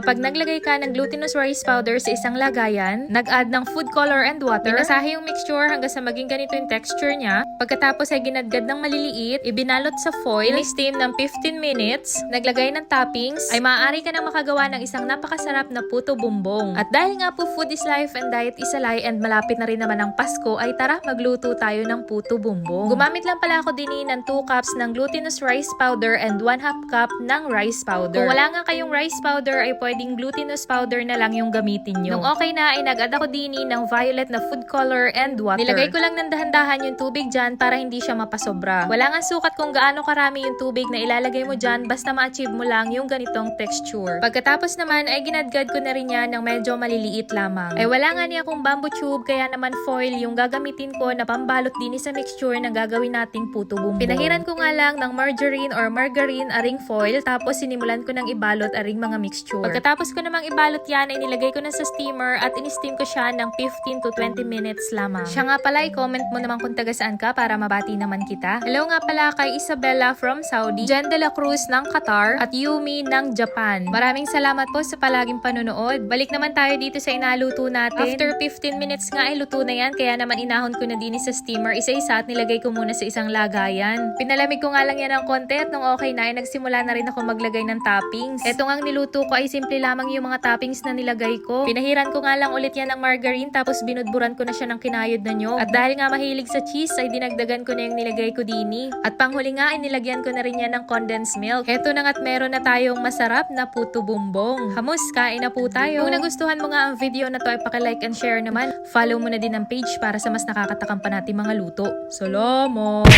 Kapag naglagay ka ng glutinous rice powder sa isang lagayan, nag-add ng food color and water, minasahe yung mixture hanggang sa maging ganito yung texture niya. Pagkatapos ay ginadgad ng maliliit, ibinalot sa foil, in-steam ng 15 minutes, naglagay ng toppings, ay maaari ka nang makagawa ng isang napakasarap na puto bumbong. At dahil nga po food is life and diet is a lie and malapit na rin naman ang Pasko, ay tara magluto tayo ng puto bumbong. Gumamit lang pala ako din ng 2 cups ng glutinous rice powder and 1/2 cup ng rice powder. Kung wala nga kayong rice powder ay pwedeng glutinous powder na lang yung gamitin nyo. Nung okay na ay nag-add ako din ng violet na food color and water. Nilagay ko lang ng dahan-dahan yung tubig dyan para hindi siya mapasobra. Wala nga sukat kung gaano karami yung tubig na ilalagay mo dyan basta ma-achieve mo lang yung ganitong texture. Pagkatapos naman ay ginadgad ko na rin yan ng medyo maliliit lamang. Ay wala nga niya akong bamboo tube kaya naman foil yung gagamitin ko na pambalot din sa mixture na gagawin nating puto bumbong. Pinahiran ko nga lang ng margarine or margarine aring foil tapos sinimulan ko ng ibalot aring mga mixture. Pagkatapos ko namang ibalot yan ay nilagay ko na sa steamer at in-steam ko siya ng 15 to 20 minutes lamang. Siya nga pala, i-comment mo naman kung taga saan ka para mabati naman kita. Hello nga pala kay Isabella from Saudi, Jen de la Cruz ng Qatar, at Yumi ng Japan. Maraming salamat po sa palaging panonood. Balik naman tayo dito sa inaluto natin. After 15 minutes nga ay luto na yan, kaya naman inahon ko na din sa steamer isa-isa at nilagay ko muna sa isang lagayan. Pinalamig ko nga lang yan ng konti at nung okay na ay nagsimula na rin ako maglagay ng toppings. Eto ngang niluto ko ay simple lamang yung mga toppings na nilagay ko. Pinahiran ko nga lang ulit yan ng margarine tapos binudburan ko na siya ng kinayod na nyog. At dahil nga mahilig sa cheese ay dinagdagan ko na yung nilagay ko dini. At panghuli nga ay nilagyan ko na rin yan ng condensed milk. Eto na nga't meron na tayong masarap na puto bumbong. Hamus, kain na po tayo. Kung nagustuhan mo nga ang video na to ay paki-like and share naman. Follow mo na din ang page para sa mas nakakatakam pa natin mga luto. Salamat!